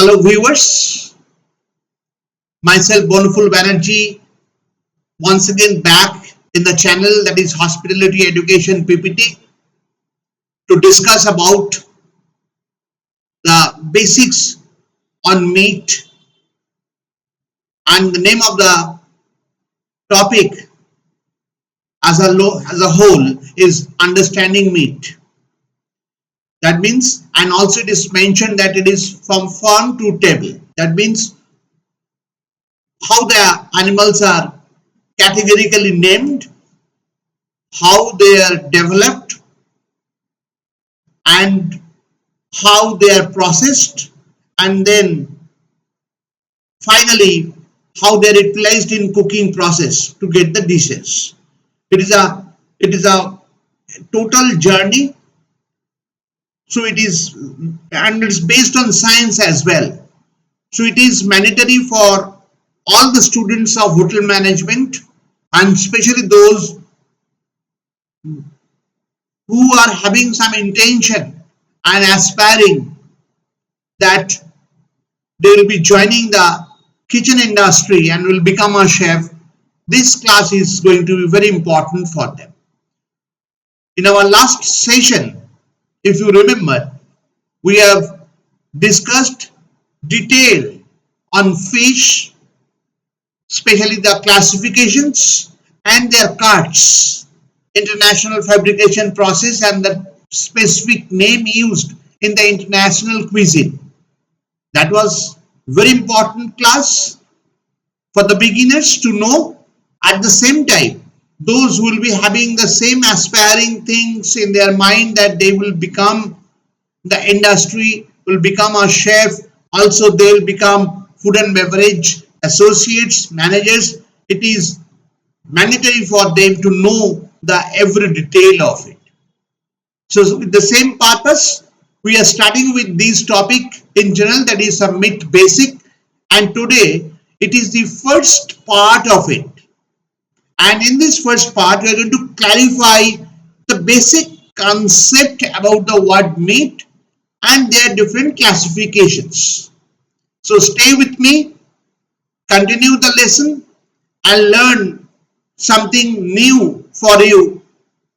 Hello viewers, myself Bonaful Banerjee once again back in the channel that is Hospitality Education PPT to discuss about the basics on meat, and the name of the topic as a whole is understanding meat. That means, and also it is mentioned that it is from farm to table. That means how the animals are categorically named, how they are developed, and how they are processed, and then finally how they are utilized in cooking process to get the dishes. It is a total journey. So it is, and it's based on science as well. So it is mandatory for all the students of hotel management, and especially those who are having some intention and aspiring that they will be joining the kitchen industry and will become a chef. This class is going to be very important for them. In our last session, if you remember, we have discussed detail on fish, especially the classifications and their cuts, international fabrication process, and the specific name used in the international cuisine. That was very important class for the beginners to know. At the same time, those who will be having the same aspiring things in their mind that they will become the industry, will become a chef, also they will become food and beverage associates, managers. It is mandatory for them to know the every detail of it. So with the same purpose, we are starting with this topic in general, that is a meat basic, and today it is the first part of it. And in this first part, we are going to clarify the basic concept about the word meat and their different classifications. So stay with me, continue the lesson, and learn something new for you,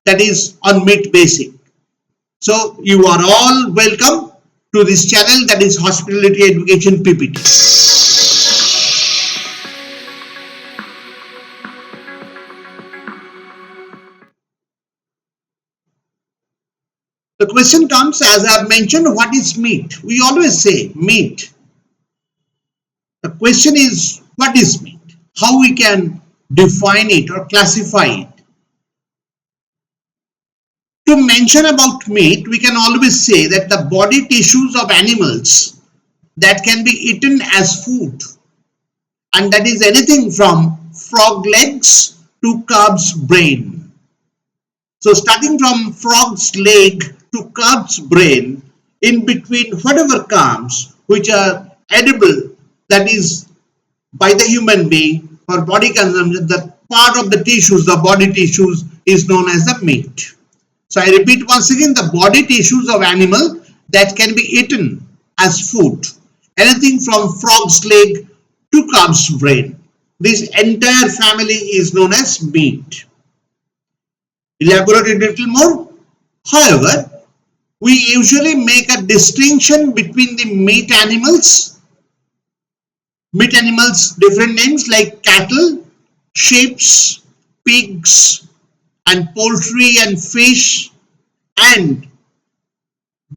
that is on meat basic. So you are all welcome to this channel, that is Hospitality Education PPT. The question comes, as I have mentioned, what is meat? We always say meat. The question is, what is meat? How we can define it or classify it? To mention about meat, we can always say that the body tissues of animals that can be eaten as food, and that is anything from frog legs to calf's brain. So starting from frog's leg to calf's brain, in between whatever comes which are edible, that is by the human being for body consumption, the part of the tissues, the body tissues, is known as the meat. So I repeat once again, the body tissues of animal that can be eaten as food, anything from frog's leg to calf's brain. This entire family is known as meat. Elaborate a little more. However, we usually make a distinction between the meat animals, different names like cattle, sheep, pigs, and poultry and fish, and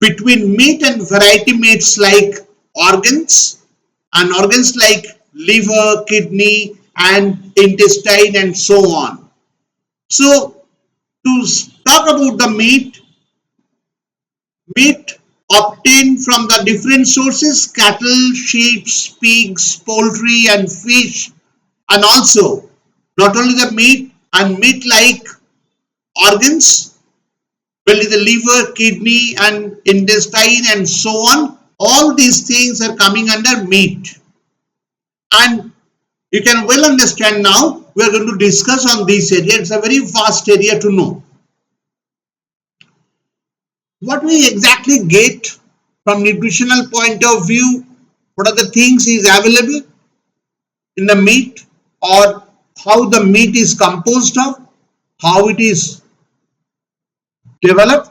between meat and variety meats like organs, and organs like liver, kidney, and intestine, and so on. So to talk about the meat obtained from the different sources, cattle, sheep, pigs, poultry, and fish, and also not only the meat and meat like organs, well, the liver, kidney, and intestine, and so on. All these things are coming under meat. And you can well understand now, we are going to discuss on this area. It's a very vast area to know. What we exactly get from nutritional point of view what are the things is available in the meat, or how the meat is composed of, how it is developed.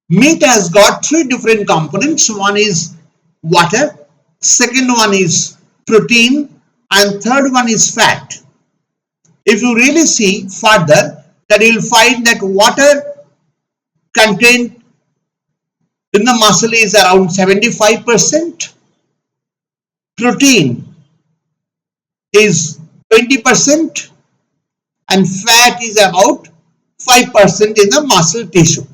Meat has got three different components. One is water, second one is protein, and third one is fat. If you really see further, that you will find that water content in the muscle is around 75%, protein is 20%, and fat is about 5% in the muscle tissue.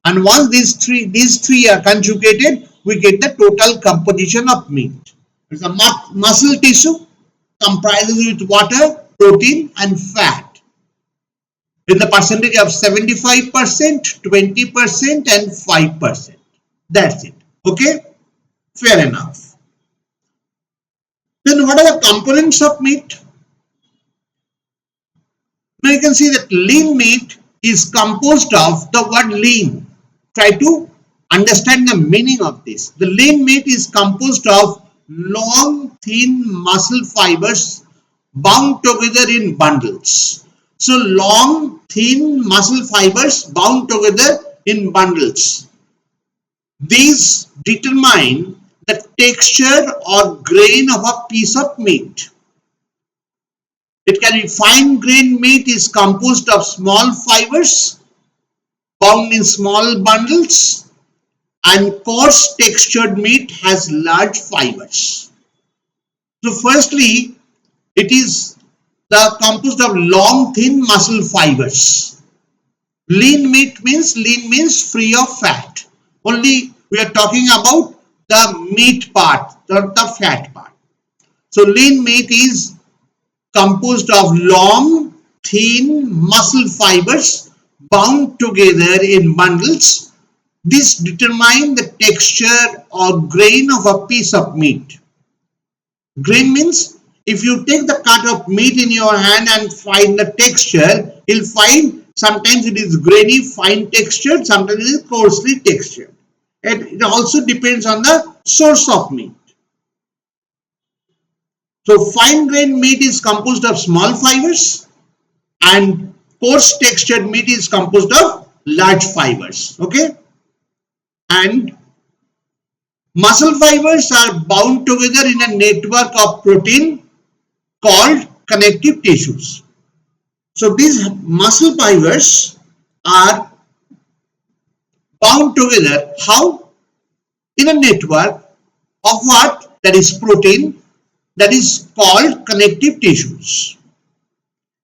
And once these three are conjugated, we get the total composition of meat. It's a muscle tissue comprises with water, protein, and fat in the percentage of 75%, 20%, and 5%. That's it. Okay, fair enough. Then what are the components of meat? Now you can see that lean meat is composed of the word lean. Try to understand the meaning of this. The lean meat is composed of long, thin muscle fibers bound together in bundles. So long, thin muscle fibers bound together in bundles. These determine the texture or grain of a piece of meat. It can be fine grained meat is composed of small fibers bound in small bundles, and coarse textured meat has large fibers. So firstly, it is composed of long thin muscle fibers. Lean means free of fat. Only we are talking about the meat part, the fat part. So lean meat is composed of long, thin muscle fibers bound together in bundles. This determines the texture or grain of a piece of meat. Grain means if you take the cut of meat in your hand and find the texture, you'll find sometimes it is grainy, fine textured, sometimes it is coarsely textured. And it also depends on the source of meat. So fine grained meat is composed of small fibers, and coarse textured meat is composed of large fibers. Okay, and muscle fibers are bound together in a network of protein called connective tissues. So these muscle fibers are bound together. How? In a network of what? That is protein, that is called connective tissues.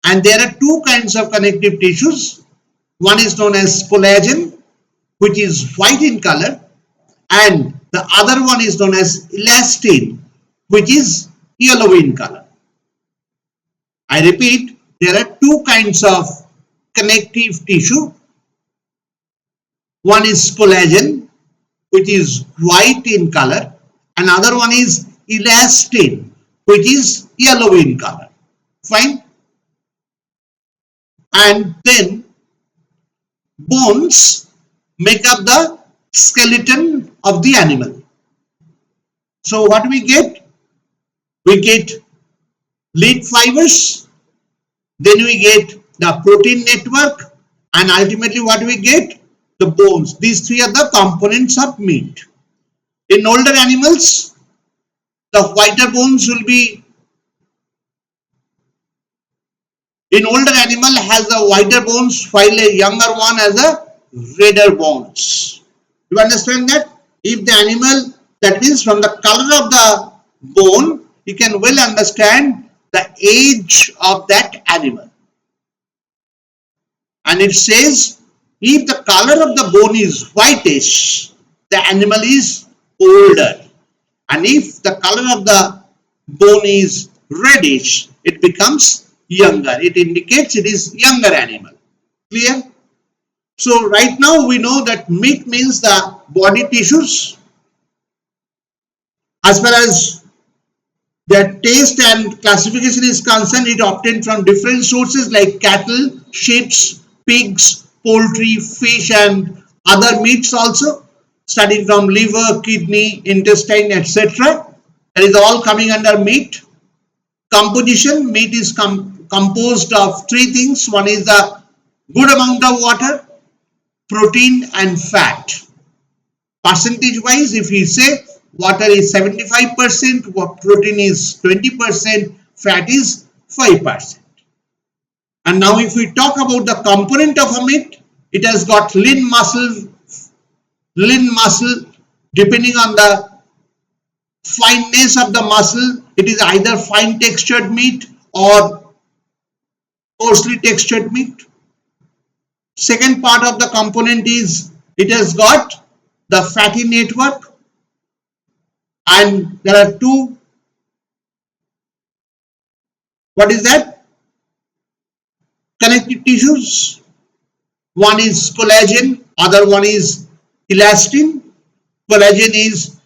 And there are two kinds of connective tissues. One is known as collagen, which is white in color, and the other one is known as elastin, which is yellow in color. I repeat, there are two kinds of connective tissue. One is collagen, which is white in color. Another one is elastin, which is yellow in color. Fine. And then bones make up the skeleton of the animal. So what we get? We get lead fibers, then we get the protein network, and ultimately what we get? The bones. These three are the components of meat. In older animals, the whiter bones will be, in older animal has a whiter bones, while a younger one has a redder bones. You understand that? If the animal, that means from the color of the bone, you can well understand the age of that animal. And it says, if the color of the bone is whitish, the animal is older. And if the color of the bone is reddish, it becomes younger. It indicates it is younger animal. Clear? So right now we know that meat means the body tissues. As far as their taste and classification is concerned, it obtained from different sources like cattle, sheep, pigs, poultry, fish, and other meats also. starting from liver, kidney, intestine, etc. That is all coming under meat. Composition: meat is composed of three things. One is the good amount of water, protein and fat. Percentage wise, if we say water is 75%, protein is 20%, fat is 5%. And now if we talk about the component of a meat, it has got lean muscle, depending on the fineness of the muscle, it is either fine textured meat or coarsely textured meat. Second part of the component is it has got the fatty network, and there are two, what is that, connective tissues. One is collagen, other one is elastin. Collagen is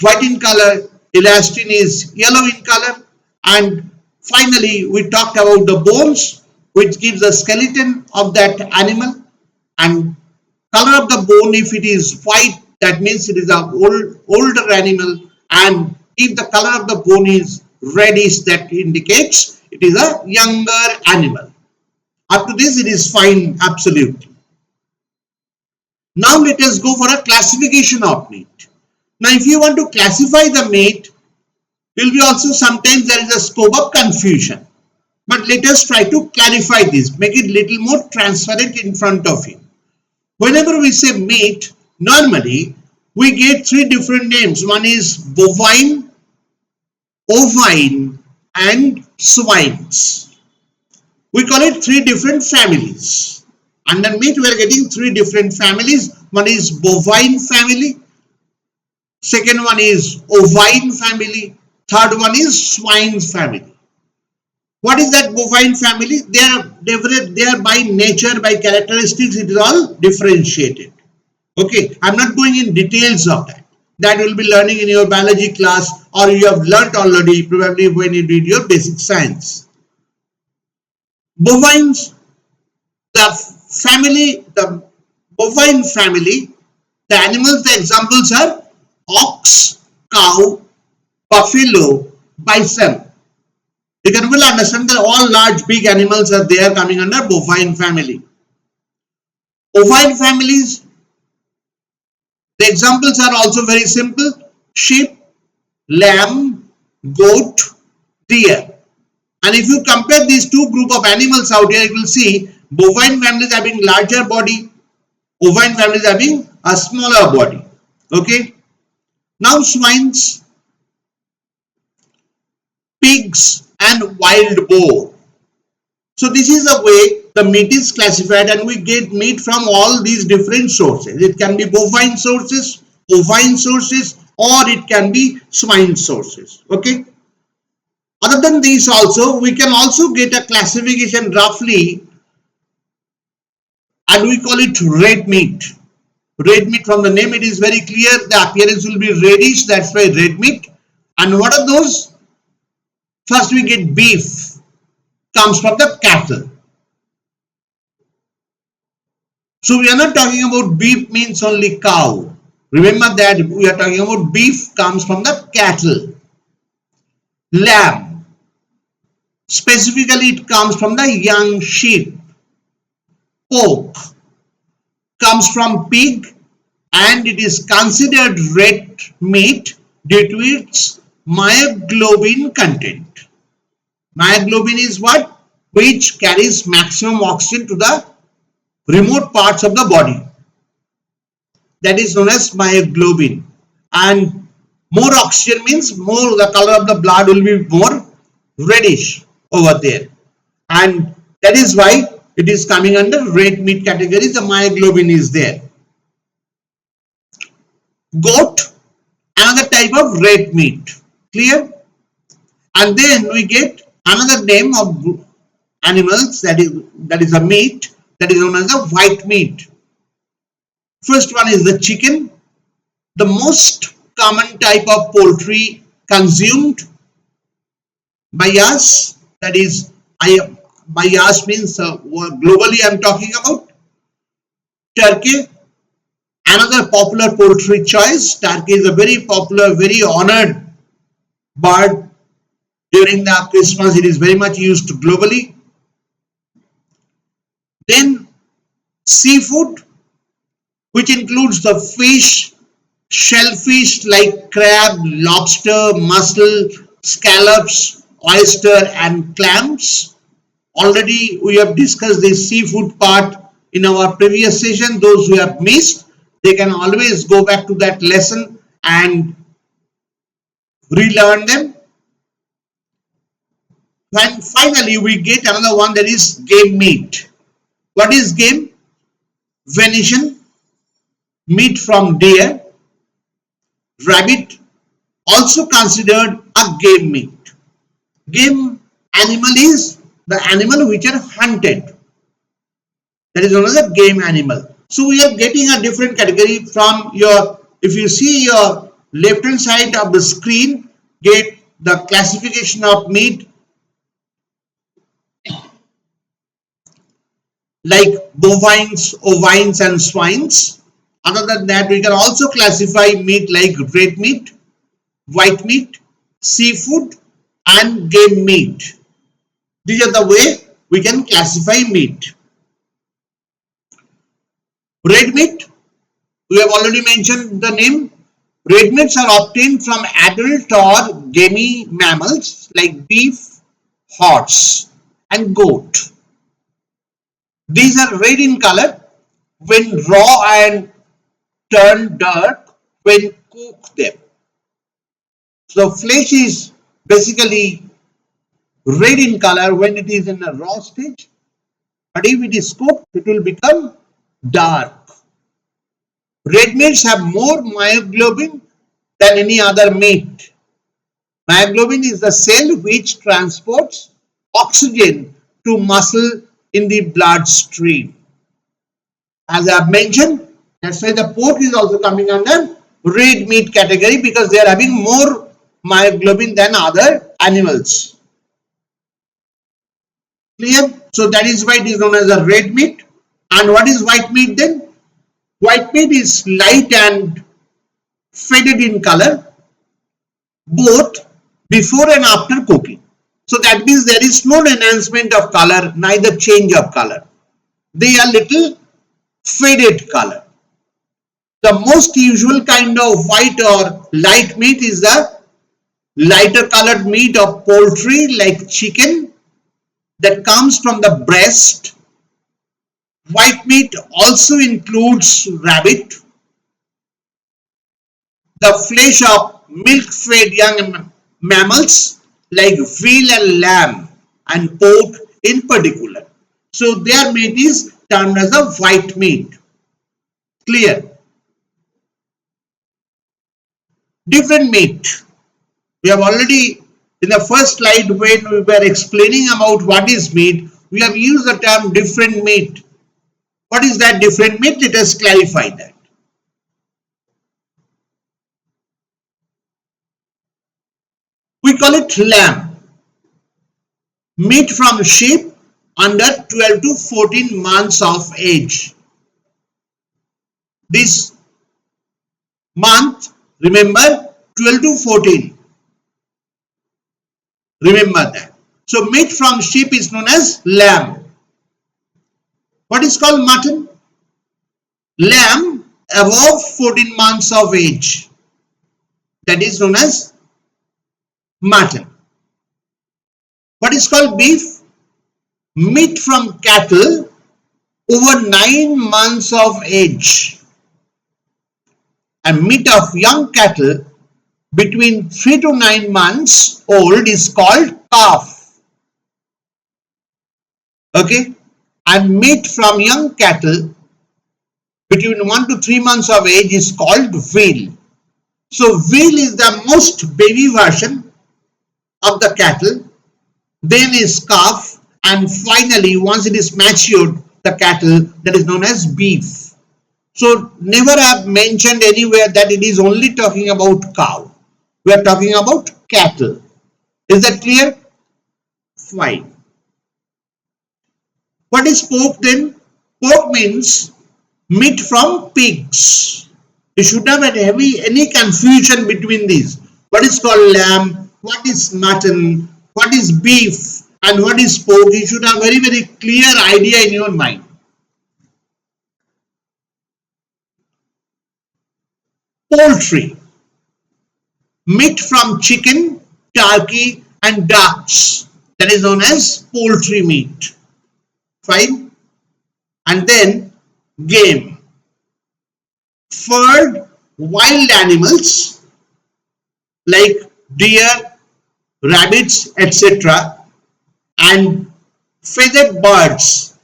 white in color, elastin is yellow in color, and finally we talked about the bones, which gives the skeleton of that animal. And color of the bone, if it is white, that means it is an older animal, and if the color of the bone is reddish, that indicates it is a younger animal. Up to this it is fine, absolutely. Now let us go for a classification of meat. Now if you want to classify the meat, will be also sometimes there is a scope of confusion. But let us try to clarify this, make it little more transparent in front of you. Whenever we say meat, normally we get three different names. One is bovine, ovine and swines. We call it three different families. Under meat we are getting three different families. One is bovine family, second one is ovine family, third one is swine family. What is that bovine family? They are by nature, by characteristics, it is all differentiated. Okay, I'm not going in details of that. That will be learning in your biology class, or you have learnt already probably when you did your basic science. Bovines, the bovine family, the animals, the examples are ox, cow, buffalo, bison. You can well understand that all large big animals are there coming under bovine family. Ovine families, the examples are also very simple: sheep, lamb, goat, deer. And if you compare these two group of animals out here, you will see bovine families having larger body, ovine families having a smaller body. Okay. Now swines, pigs and wild boar. So this is the way the meat is classified, and we get meat from all these different sources. It can be bovine sources, ovine sources, or it can be swine sources. Okay. Other than these also, we can also get a classification roughly, and we call it red meat. Red meat, from the name it is very clear, the appearance will be reddish, that's why red meat. And what are those? First we get beef, comes from the cattle. So we are not talking about beef means only cow. Remember that we are talking about beef comes from the cattle. Lamb, specifically it comes from the young sheep. Pork comes from pig, and it is considered red meat due to its myoglobin content. Myoglobin is what? Which carries maximum oxygen to the remote parts of the body. That is known as myoglobin. And more oxygen means more, the color of the blood will be more reddish over there. And that is why it is coming under red meat category. The myoglobin is there. Goat, another type of red meat. Clear? And then we get another name of animals, that is a meat, that is known as a white meat. First one is the chicken, the most common type of poultry consumed by us. That is, by us means globally I am talking about turkey Another popular poultry choice. Turkey is a very popular, very honored bird. During the Christmas, it is very much used globally. Then seafood, which includes the fish, shellfish like crab, lobster, mussel, scallops, oyster and clams. Already we have discussed the seafood part in our previous session. Those who have missed, they can always go back to that lesson and relearn them. And finally, we get another one, that is game meat. What is game? Venison, meat from deer, rabbit, also considered a game meat. Game animal is the animal which are hunted. That is known as a game animal. So we are getting a different category from your, if you see your left hand side of the screen, get the classification of meat like bovines, ovines and swines. Other than that, we can also classify meat like red meat, white meat, seafood and game meat. These are the way we can classify meat. Red meat, we have already mentioned the name. Red meats are obtained from adult or gamey mammals like beef, horse and goat. These are red in color when raw and turn dark when cook them. So flesh is basically red in color when it is in a raw stage, but if it is cooked, it will become dark. Red meats have more myoglobin than any other meat. Myoglobin is the cell which transports oxygen to muscle in the bloodstream. As I have mentioned, that's why the pork is also coming under red meat category, because they are having more myoglobin than other animals. Clear? So that is why it is known as a red meat. And what is white meat then? White meat is light and faded in color, both before and after cooking. So that means there is no enhancement of color, neither change of color. They are little faded color. The most usual kind of white or light meat is the lighter colored meat of poultry like chicken that comes from the breast. White meat also includes rabbit, the flesh of milk-fed young mammals like veal and lamb and pork in particular. So their meat is termed as a white meat. Clear? Different meat. We have already, in the first slide when we were explaining about what is meat, we have used the term different meat. What is that different meat? Let us clarify that. We call it lamb. Meat from sheep under 12 to 14 months of age. This month, remember, 12 to 14. Remember that. So meat from sheep is known as lamb. What is called mutton? Lamb above 14 months of age. That is known as mutton. What is called beef? Meat from cattle over 9 months of age. And meat of young cattle between 3 to 9 months old is called calf. Okay? And meat from young cattle between 1 to 3 months of age is called veal. So veal is the most baby version of the cattle, then is calf, and finally once it is matured, the cattle, that is known as beef. So never have mentioned anywhere that it is only talking about cow. We are talking about cattle. Is that clear? Fine. What is pork then? Pork means meat from pigs. You should have any confusion between these. What is called lamb, what is mutton, what is beef, and what is pork. You should have very clear idea in your mind. Poultry, meat from chicken, turkey, and ducks. That is known as poultry meat. Fine. And then game, furred wild animals like deer, rabbits, etc., and feathered birds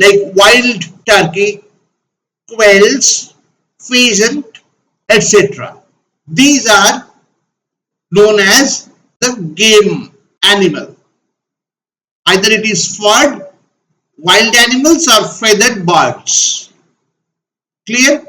like wild turkey, quails, pheasant, etc. These are known as the game animal. Either it is furred wild animals or feathered birds. Clear?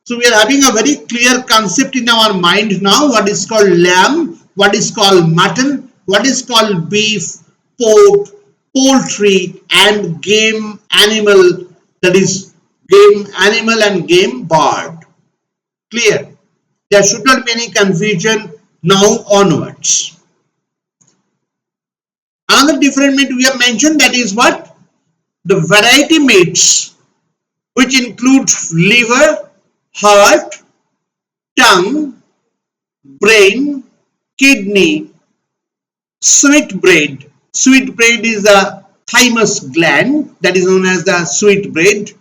So we are having a very clear concept in our mind now. What is called lamb, what is called mutton, what is called beef, pork, poultry, and game animal. That is game animal and game bird. Clear? There should not be any confusion now onwards. Another different meat we have mentioned, that is what? The variety meats, which includes liver, heart, tongue, brain, kidney, sweetbread. Sweetbread is the thymus gland, that is known as the sweetbread.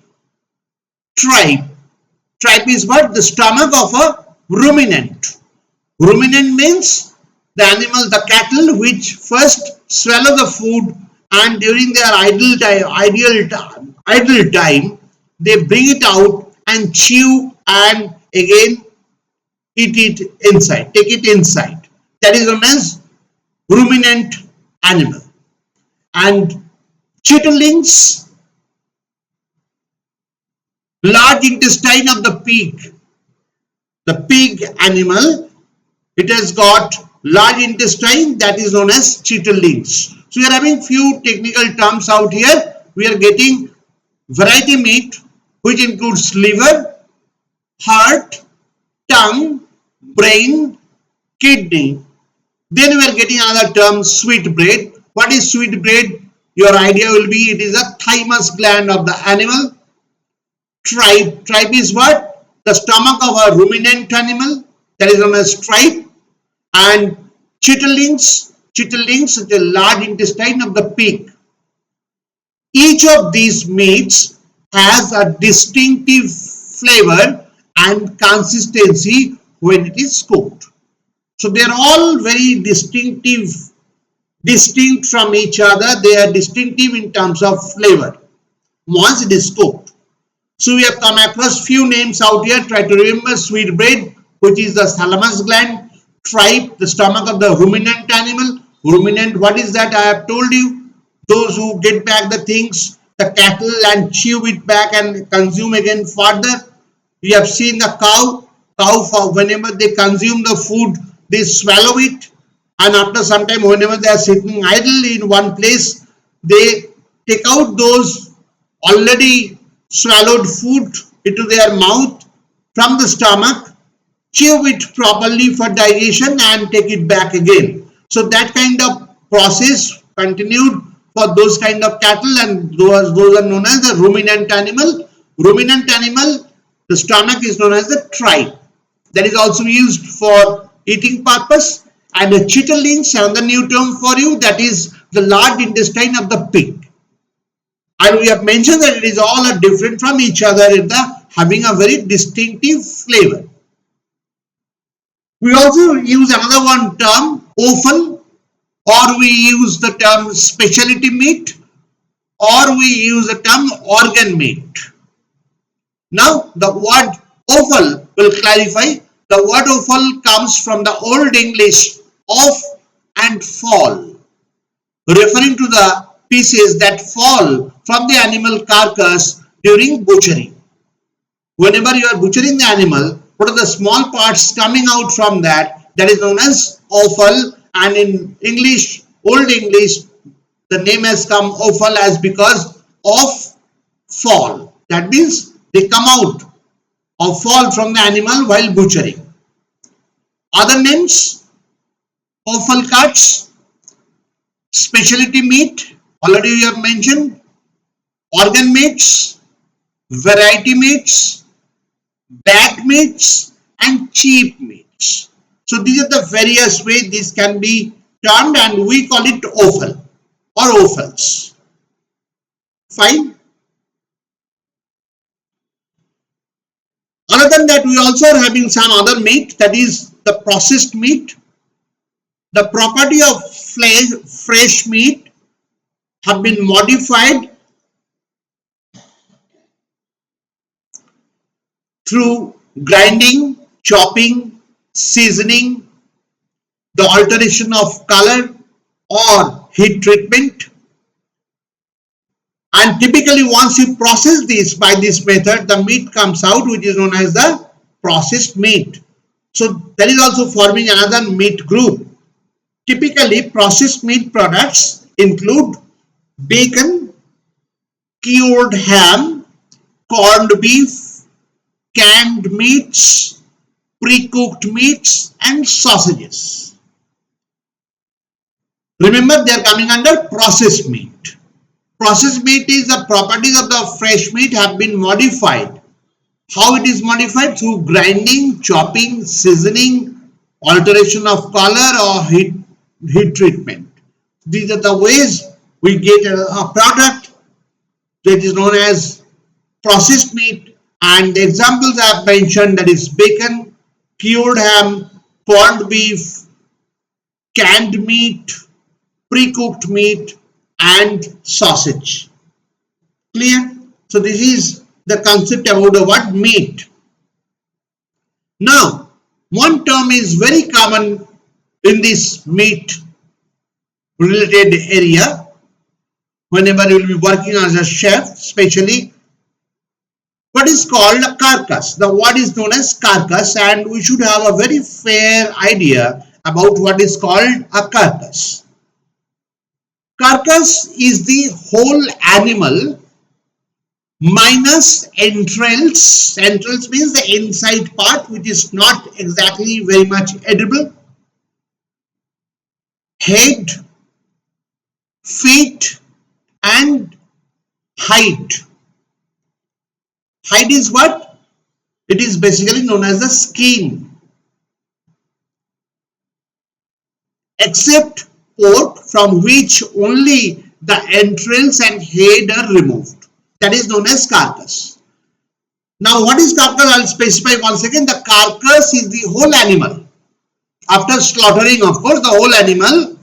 Tripe. Tripe is what? The stomach of a ruminant. Ruminant means the animal, the cattle, which first swallow the food and during their idle time, they bring it out and chew and again eat it inside, take it inside. That is known as ruminant animal. And chitterlings, large intestine of the pig. The pig animal, it has got large intestine, that is known as chitterlings. So we are having few technical terms out here. We are getting variety meat, which includes liver, heart, tongue, brain, kidney. Then we are getting another term, sweetbread. What is sweetbread? Your idea will be it is a thymus gland of the animal. Tripe. Tripe is what? The stomach of a ruminant animal, that is known as tripe. And chitterlings. Chitterlings is the large intestine of the pig. Each of these meats has a distinctive flavor and consistency when it is cooked. So they are all very distinct from each other. They are distinctive in terms of flavor once it is cooked. So we have come across few names out here. Try to remember: sweetbread, which is the thalamus gland; tripe, the stomach of the ruminant animal. Ruminant, what is that? I have told you, those who get back the things, the cattle, and chew it back and consume again further. We have seen the cow. For whenever they consume the food, they swallow it, and after some time, whenever they are sitting idle in one place, they take out those already swallowed food into their mouth from the stomach, chew it properly for digestion, and take it back again. So that kind of process continued for those kind of cattle, and those are known as the ruminant animal. Ruminant animal, the stomach is known as the tripe. That is also used for eating purpose. And the chitterlings, another new term for you, that is the large intestine of the pig. And we have mentioned that it is all different from each other in the having a very distinctive flavor. We also use another one term, offal, or we use the term specialty meat, or we use the term organ meat. Now the word offal will clarify. The word offal comes from the Old English off and fall, referring to the pieces that fall from the animal carcass during butchery. Whenever you are butchering the animal, what are the small parts coming out from that? That is known as offal, and in English, Old English, the name has come offal as because of fall. That means they come out or fall from the animal while butchering. Other names: offal cuts, specialty meat, already we have mentioned, organ meats, variety meats, bag meats, and cheap meats. So these are the various ways this can be termed, and we call it offal or offals. Fine. Other than that, we also are having some other meat, that is the processed meat. The property of fresh meat have been modified through grinding, chopping, seasoning, the alteration of color or heat treatment. And typically once you process this by this method, the meat comes out, which is known as the processed meat. So that is also forming another meat group. Typically processed meat products include bacon, cured ham, corned beef, canned meats, pre-cooked meats, and sausages. Remember, they are coming under processed meat. Processed meat is the properties of the fresh meat have been modified. How it is modified? Through grinding, chopping, seasoning, alteration of color or heat treatment. These are the ways we get a product that is known as processed meat, and the examples I have mentioned, that is bacon, cured ham, corned beef, canned meat, pre-cooked meat, and sausage. Clear? So this is the concept about the word meat. Now, one term is very common in this meat related area whenever you will be working as a chef, especially what is called a carcass. The word is known as carcass, and we should have a very fair idea about what is called a carcass. Carcass is the whole animal minus entrails. Entrails means the inside part, which is not exactly very much edible. Head, feet, and hide. Hide is what? It is basically known as the skin. Except pork, from which only the entrails and head are removed. That is known as carcass. Now what is carcass? I'll specify once again. The carcass is the whole animal. After slaughtering, of course, the whole animal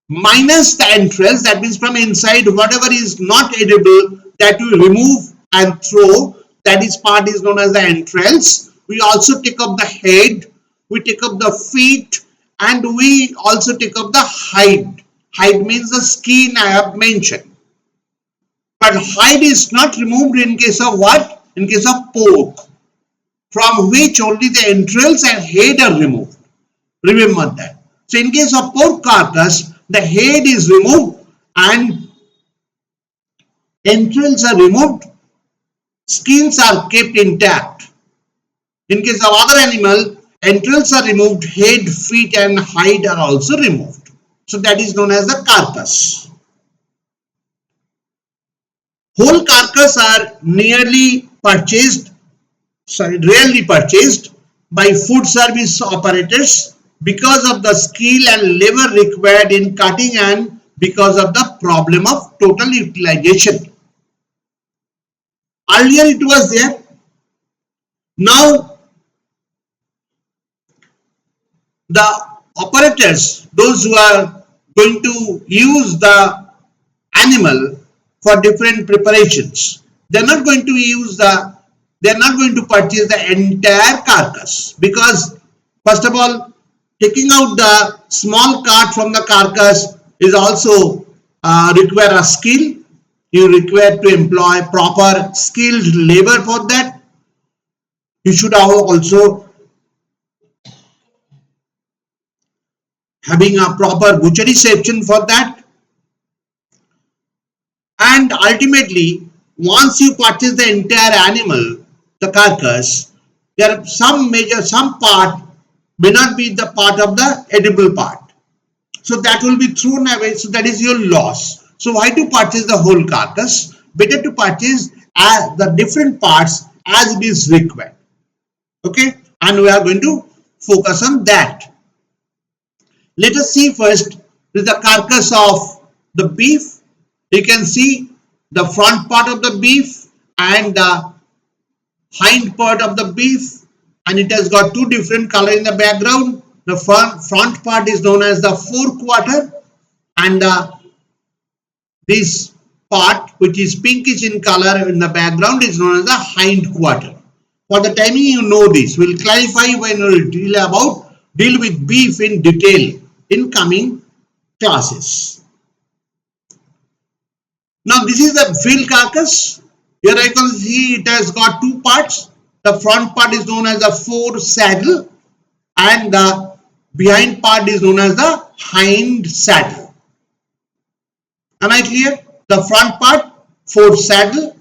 minus the entrails, that means from inside whatever is not edible, that we remove and throw, that is part is known as the entrails. We also take up the head, we take up the feet, and we also take up the hide. Hide means the skin I have mentioned. But hide is not removed in case of what? In case of pork, from which only the entrails and head are removed. Remember that. So in case of pork carcass, the head is removed and entrails are removed, skins are kept intact. In case of other animal, entrails are removed, head, feet, and hide are also removed. So that is known as the carcass. Whole carcass are rarely purchased by food service operators because of the skill and labor required in cutting and because of the problem of total utilization. Earlier it was there. Now the operators, those who are going to use the animal for different preparations, they are not going to purchase the entire carcass, because first of all, taking out the small part from the carcass is also require a skill. You require to employ proper skilled labor for that. You should have also having a proper butchery section for that. And ultimately, once you purchase the entire animal, the carcass, there are some part may not be the part of the edible part. So that will be thrown away. So that is your loss. So why to purchase the whole carcass? Better to purchase the different parts as it is required. Okay, and we are going to focus on that. Let us see first the carcass of the beef. You can see the front part of the beef and the hind part of the beef, and it has got two different color in the background. The front part is known as the forequarter, and this part which is pinkish in color in the background is known as the hind quarter. For the timing, you know this. We'll clarify when we'll deal with beef in detail in coming classes. Now this is the veal carcass. Here I can see it has got two parts. The front part is known as the fore saddle and the behind part is known as the hind saddle. Am I clear? The front part fore saddle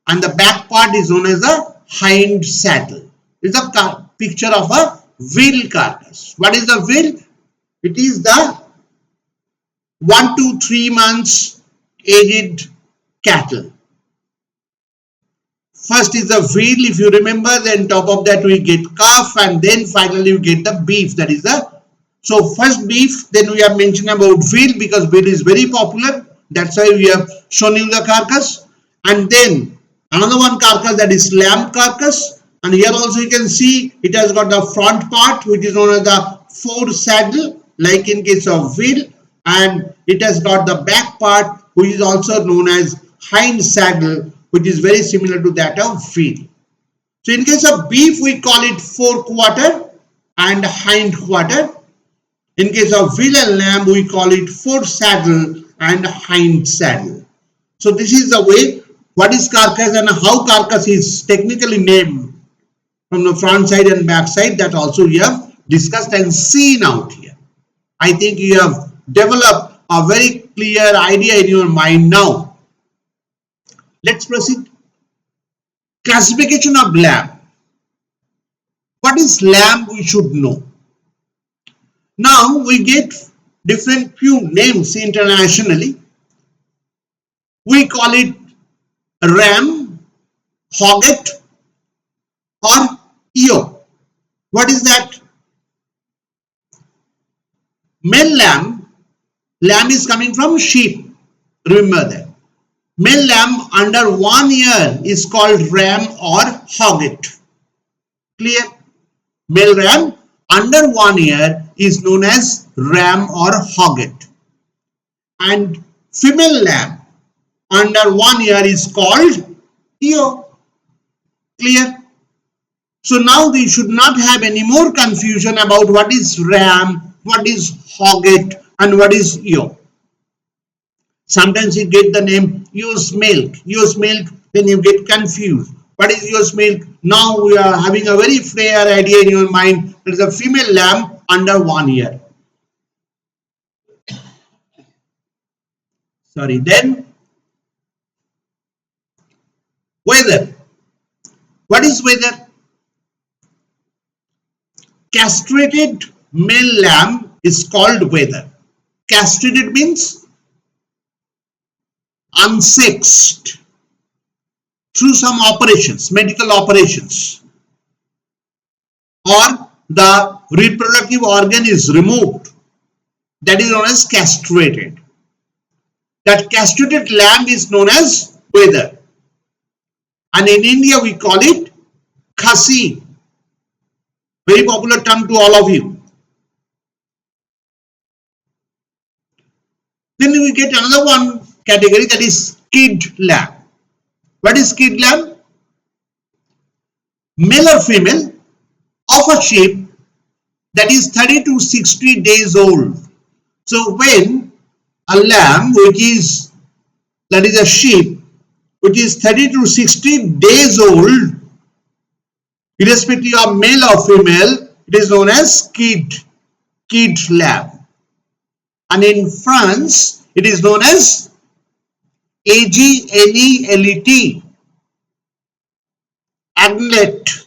and the back part is known as the hind saddle. It's a picture of a veal carcass. What is the veal? It is the 1 to 3 months aged cattle. First is the veal, if you remember, then top of that we get calf and then finally you get the beef. That is the, so first beef, then we have mentioned about veal because veal is very popular. That's why we have shown you the carcass. And then another one carcass, that is lamb carcass. And here also you can see it has got the front part which is known as the fore saddle like in case of veal, and it has got the back part which is also known as hind saddle, which is very similar to that of veal. So in case of beef we call it forequarter and hind quarter. In case of veal and lamb we call it fore saddle and hind saddle. So this is the way what is carcass and how carcass is technically named from the front side and back side, that also we have discussed and seen out here. I think you have developed a very clear idea in your mind now. Let's proceed. Classification of lamb. What is lamb we should know. Now we get different few names internationally. We call it ram, hogget or ewe. What is that? Male lamb, lamb is coming from sheep, remember that. Male lamb under 1 year is called ram or hogget. Clear? Male ram under 1 year is known as ram or hogget. And female lamb under 1 year is called ewe. Clear? So now we should not have any more confusion about what is ram, what is hogget and what is ewe. Sometimes you get the name ewe's milk, then you get confused. What is ewe's milk? Now we are having a very clear idea in your mind. There is a female lamb under 1 year. Sorry, then wether. What is wether? Castrated male lamb is called wether. Castrated means unsexed through some operations, medical operations, or the reproductive organ is removed. That is known as castrated. That castrated lamb is known as wether. And in India we call it khasi. Very popular term to all of you. Then we get another one category, that is kid lamb. What is kid lamb? Male or female of a sheep that is 30 to 60 days old. So when a lamb that is a sheep which is 30 to 60 days old, irrespective of male or female, it is known as kid lamb. And in France, it is known as AGNELET. agnelet,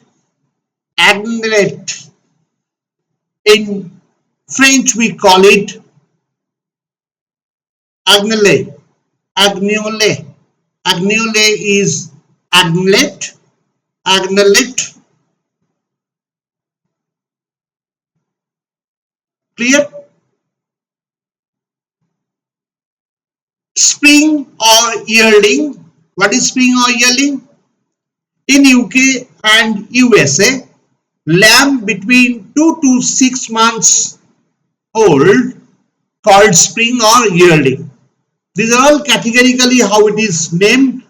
agnelet. In French we call it agnelet, agnelet. Agnelet is agnelet, agnelet. Clear? Spring or yearling. What is spring or yearling? In UK and USA, lamb between 2 to 6 months old called spring or yearling. These are all categorically how it is named,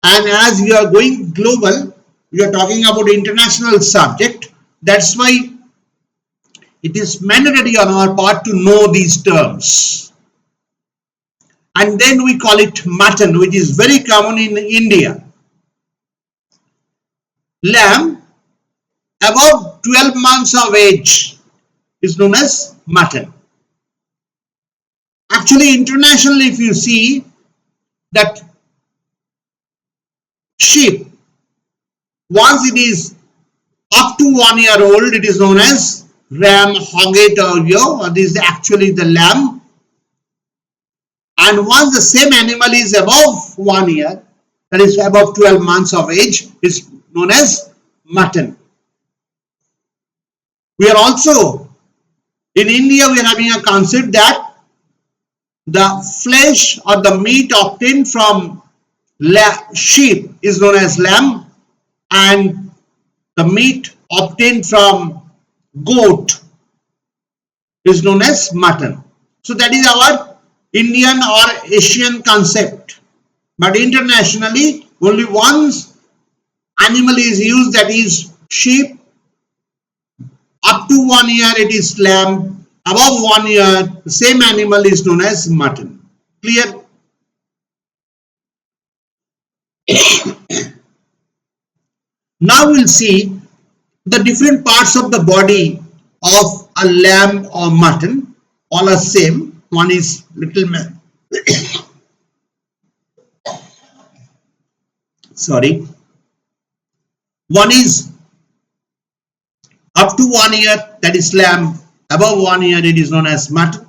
and as you are going global, you are talking about international subject. That's why it is mandatory on our part to know these terms. And then we call it mutton, which is very common in India. Lamb above 12 months of age is known as mutton. Actually, internationally, if you see that sheep, once it is up to 1 year old, it is known as ram, hogget or yo, or this is actually the lamb. And once the same animal is above 1 year, that is above 12 months of age, is known as mutton. We are also, in India, we are having a concept that the flesh or the meat obtained from sheep is known as lamb, and the meat obtained from goat is known as mutton. So that is our Indian or Asian concept. But internationally, only one animal is used, that is sheep. Up to 1 year it is lamb. Above 1 year, the same animal is known as mutton. Clear? Now we'll see the different parts of the body of a lamb or mutton. All are same. One is little sorry. One is up to 1 year, that is lamb. Above 1 year, it is known as mutton.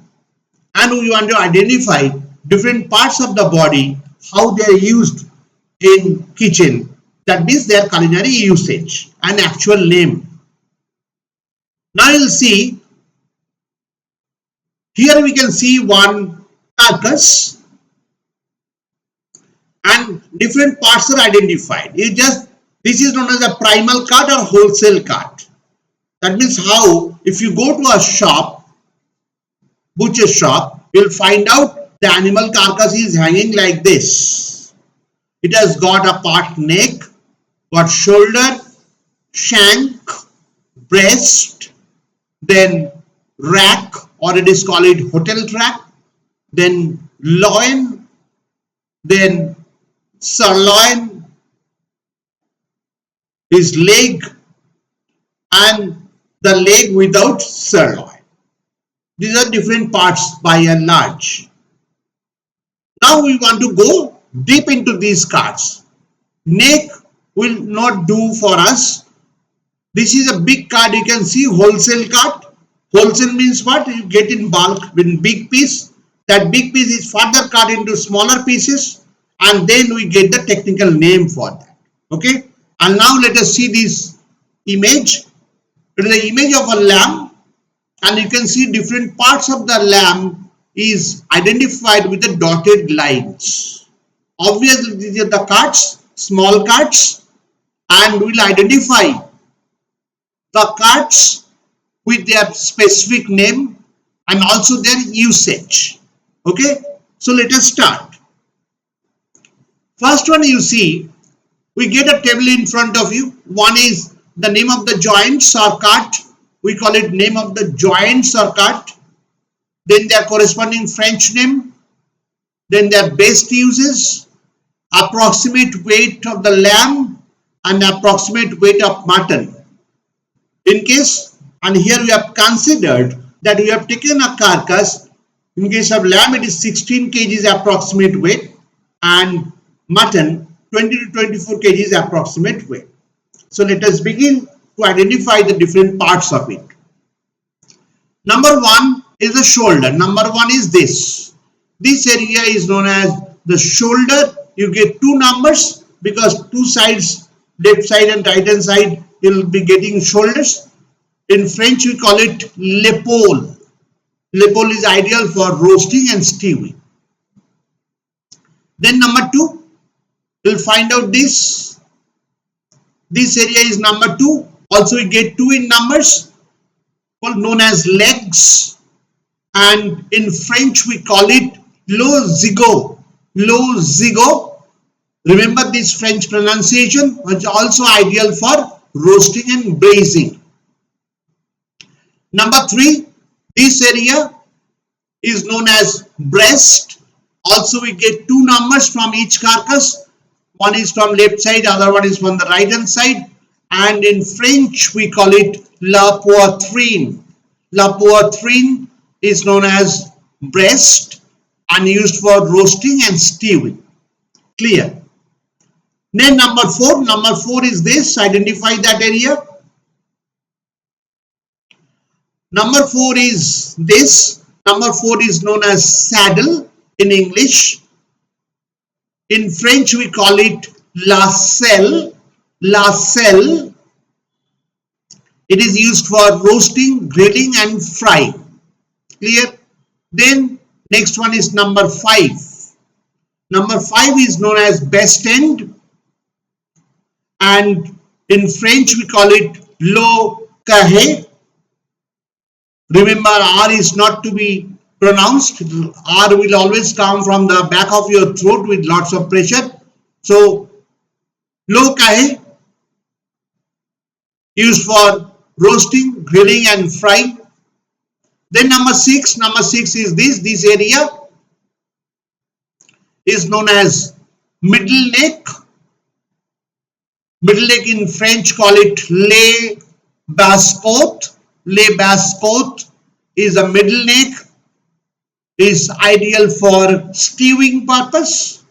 And we want to identify different parts of the body, how they are used in kitchen. That means their culinary usage and actual name. Now you'll see, here we can see one carcass and different parts are identified. This is known as a primal cut or wholesale cut. That means how, if you go to a shop, butcher shop, you'll find out the animal carcass is hanging like this. It has got a part neck, got shoulder, shank, breast, then rack, or it is called hotel rack, then loin, then sirloin, his leg, and the leg without sirloin. These are different parts by and large. Now we want to go deep into these cuts. Neck will not do for us. This is a big cut. You can see wholesale cut. Wholesale means what? You get in bulk in big piece. That big piece is further cut into smaller pieces, and then we get the technical name for that. Okay. And now let us see this image. It is the image of a lamb, and you can see different parts of the lamb is identified with the dotted lines. Obviously, these are the cuts, small cuts, and we will identify the cuts with their specific name and also their usage. Okay, so let us start. First one, you see, we get a table in front of you. One is the name of the joints or cut. We call it name of the joints or cut. Then their corresponding French name. Then their best uses, approximate weight of the lamb, and approximate weight of mutton. In case, and here we have considered that we have taken a carcass. In case of lamb, it is 16 kgs approximate weight, and mutton 20 to 24 kgs approximate weight. So let us begin to identify the different parts of it. Number one is the shoulder. Number one is this. This area is known as the shoulder. You get two numbers because two sides, left side and right hand side, you will be getting shoulders. In French, we call it l'épaule. L'épaule is ideal for roasting and stewing. Then number two, we'll find out this. This area is number two. Also, we get two in numbers, known as legs. And in French, we call it le zigot. Le zigot. Remember this French pronunciation, which is also ideal for roasting and braising. Number three, this area is known as breast. Also, we get two numbers from each carcass. One is from left side, other one is from the right hand side. And in French, we call it la poitrine. La poitrine is known as breast and used for roasting and stewing. Clear? Then number four is this. Identify that area. Number four is this. Number four is known as saddle in English. In French, we call it la selle. La selle. It is used for roasting, grilling and frying. Clear? Then next one is number five. Number five is known as best end. And in French, we call it le cahet. Remember, R is not to be pronounced. R will always come from the back of your throat with lots of pressure. So, le cahet, used for roasting, grilling and frying. Then number six is this area is known as middle neck. Middle neck in French call it le basse-côte. Le basse-côte is a middle neck, is ideal for stewing purpose.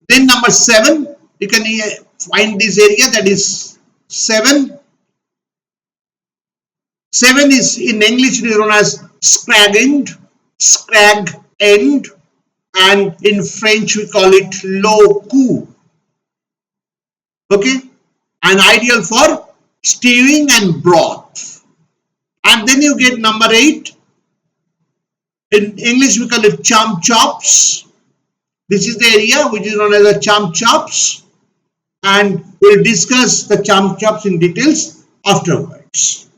Then number seven, you can find this area, that is seven. Seven is in English known as scrag end, and in French we call it le cou. Okay, and ideal for stewing and broth. And then you get number eight. In English we call it chops. This is the area which is known as the chops, and we'll discuss the chops in details afterwards.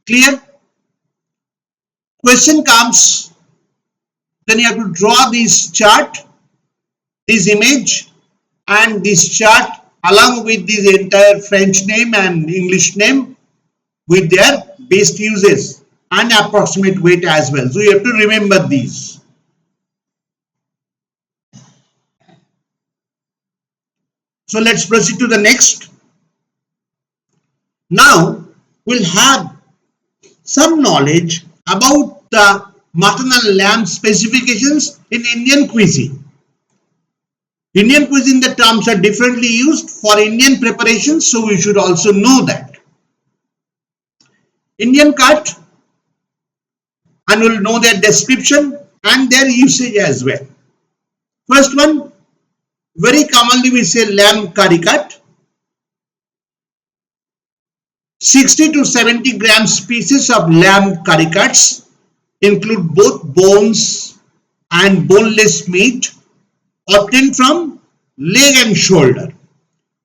Clear? Question comes, then you have to draw this chart, this image and this chart along with this entire French name and English name with their best uses and approximate weight as well. So you have to remember these. So let's proceed to the next. Now we'll have some knowledge about the maternal lamb specifications in Indian cuisine. Indian cuisine, the terms are differently used for Indian preparations, so we should also know that. Indian cut, and we'll know their description and their usage as well. First one, very commonly we say lamb curry cut. 60 to 70 grams pieces of lamb curry cuts include both bones and boneless meat obtained from leg and shoulder.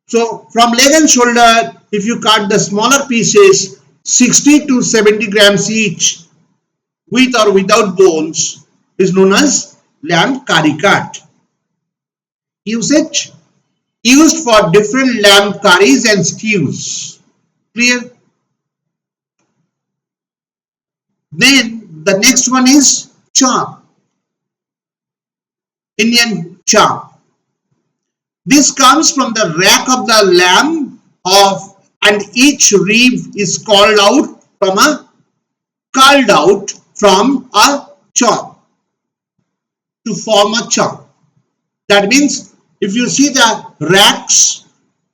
So from leg and shoulder, if you cut the smaller pieces, 60 to 70 grams each, with or without bones, is known as lamb curry cut. Usage: used for different lamb curries and stews. Clear? Then the next one is chop. Indian chop. This comes from the rack of the lamb and each rib is called out from a chop to form a chop. That means If you see the racks,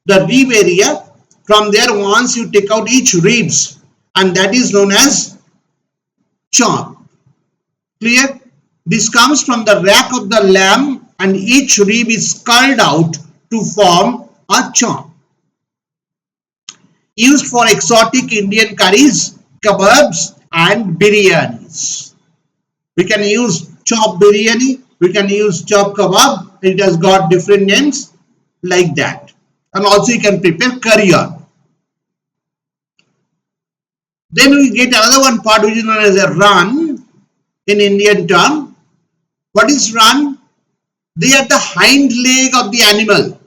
the rib area, from there once you take out each ribs, and that is known as chop. Clear? This comes from the rack of the lamb and each rib is culled out to form a chop. Used for exotic Indian curries, kebabs and biryanis. We can use chop biryani, we can use chop kebab, it has got different names like that. And also you can prepare curry on. Then we get another one part which is known as a run in Indian term. What is run? They are the hind leg of the animal,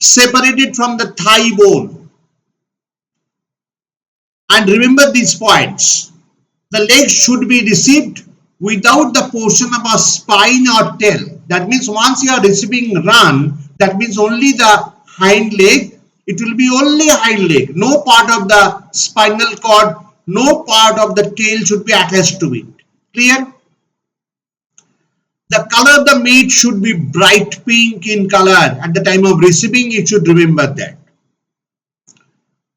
separated from the thigh bone. And remember these points. The leg should be received without the portion of a spine or tail. That means once you are receiving run, that means only the hind leg. It will be only hind leg. No part of the spinal cord, no part of the tail should be attached to it. Clear? The color of the meat should be bright pink in color. At the time of receiving, you should remember that.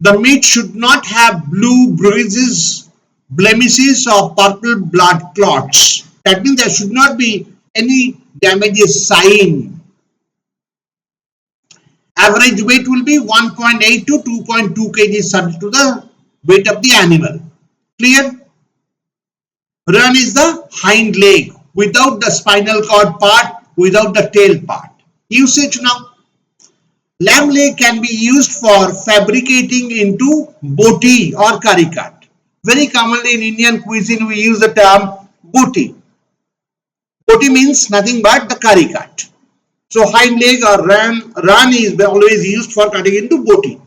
The meat should not have blue bruises, blemishes or purple blood clots. That means there should not be any damages sign. Average weight will be 1.8 to 2.2 kg subject to the weight of the animal. Clear? Run is the hind leg without the spinal cord part, without the tail part. Usage now. Lamb leg can be used for fabricating into boti or curry cut. Very commonly in Indian cuisine we use the term boti. Boti means nothing but the curry cut. So hind leg or run is always used for cutting into boti.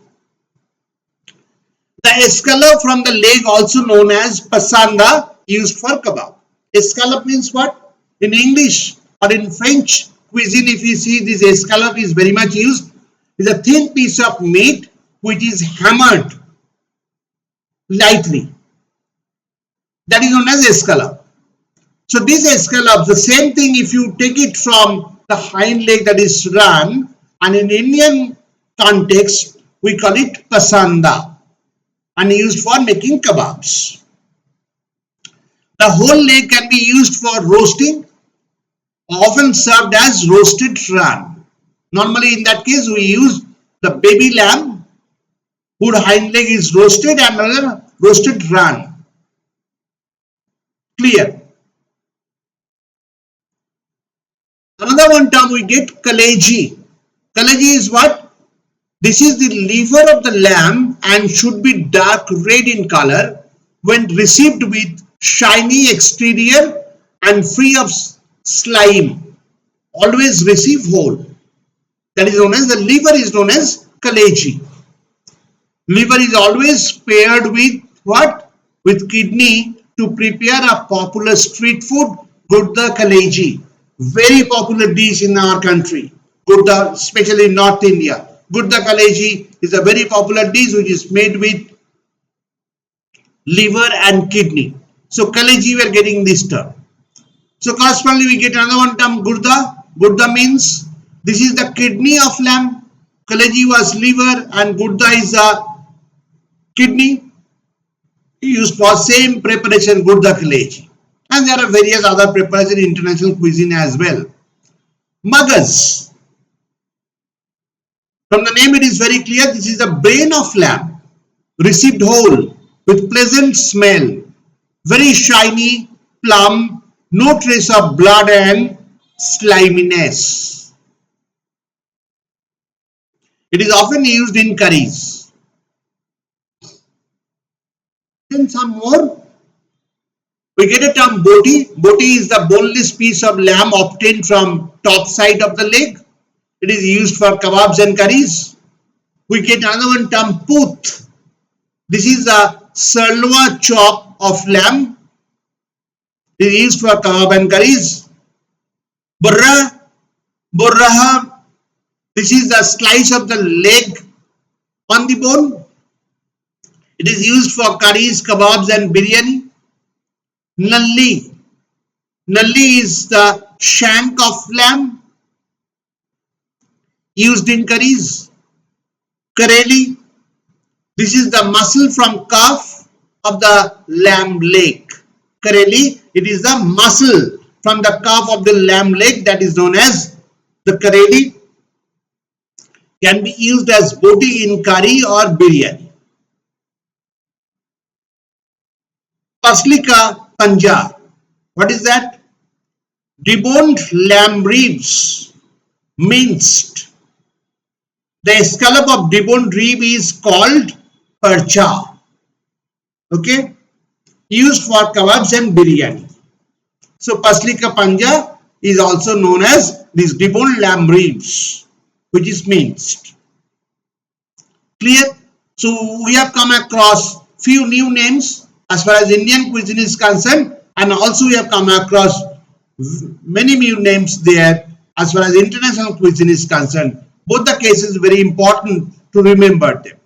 The escalope from the leg, also known as pasanda, used for kebab. Escalope means what? In English or in French cuisine, if you see this escalope is very much used. It's a thin piece of meat which is hammered lightly. That is known as escalope. So this escalope, the same thing if you take it from the hind leg, that is run, and in Indian context we call it pasanda and used for making kebabs. The whole leg can be used for roasting, often served as roasted run. Normally in that case we use the baby lamb whose hind leg is roasted and another roasted run. Clear? Another one term we get kaleji. Kaleji is what? This is the liver of the lamb and should be dark red in color when received with shiny exterior and free of slime. Always receive whole. That is known as, the liver is known as kaleji. Liver is always paired with what? With kidney to prepare a popular street food, gurda kaleji. Very popular dish in our country. Gurda, especially in North India. Gurda kaleji is a very popular dish which is made with liver and kidney. So kaleji we are getting this term. So correspondingly we get another one term gurda. Gurda means this is the kidney of lamb. Kaleji was liver and gurda is a kidney used for same preparation, gurda kaleji. And there are various other preparations in international cuisine as well. Magas. From the name it is very clear, this is the brain of lamb, received whole with pleasant smell, very shiny, plump, no trace of blood and sliminess. It is often used in curries. Then some more. We get a term boti. Boti is the boneless piece of lamb obtained from top side of the leg. It is used for kebabs and curries. We get another one term pooth. This is a sirloin chop of lamb. It is used for kebab and curries. Burra. Burraha. This is the slice of the leg on the bone. It is used for curries, kebabs and biryani. Nalli. Nalli is the shank of lamb. used in curries. Kareli, this is the muscle from calf of the lamb leg. Kareli, it is the muscle from the calf of the lamb leg that is known as the kareli. Can be used as boti in curry or biryani. Paslika panja. What is that? Deboned lamb ribs, minced. The scallop of deboned rib is called parcha. Okay, used for kebabs and biryani. So paslika panja is also known as these deboned lamb ribs, which is minced. Clear? So we have come across few new names as far as Indian cuisine is concerned, and also we have come across many new names there as far as international cuisine is concerned. Both the cases very important to remember them.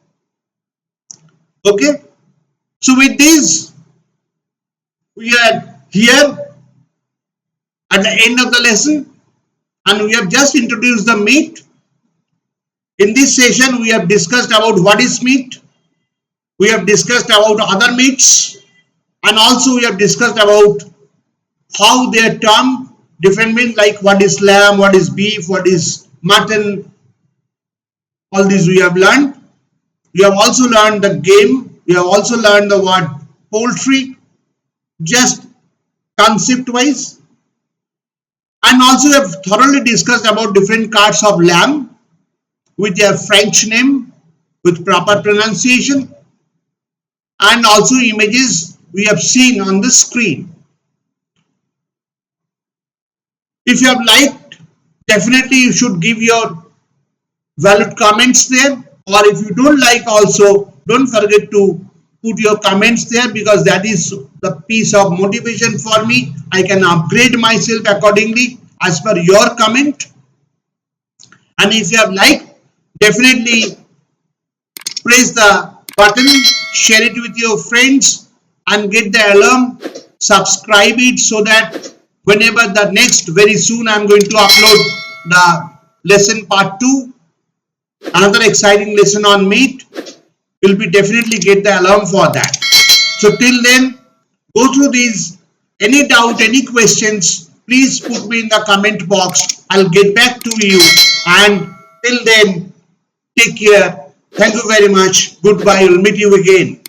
Okay, so with this we are here at the end of the lesson, and we have just introduced the meat. In this session we have discussed about what is meat, we have discussed about other meats, and also we have discussed about how they are termed different meat, like what is lamb, what is beef, what is mutton. All these we have learned. We have also learned the game. We have also learned the word poultry, just concept wise, and also we have thoroughly discussed about different cuts of lamb with their French name, with proper pronunciation, and also images we have seen on the screen. If you have liked, definitely you should give your valid comments there, or if you don't like also, don't forget to put your comments there, because that is the piece of motivation for me. I can upgrade myself accordingly as per your comment. And if you have liked, definitely press the button, share it with your friends, and get the alarm, subscribe it, so that whenever the next, very soon I'm going to upload the lesson part 2, another exciting lesson on meat, will be definitely get the alarm for that. So till then, go through these. Any doubt, any questions, please put me in the comment box. I'll get back to you, and till then, take care. Thank you very much. Goodbye. We'll meet you again.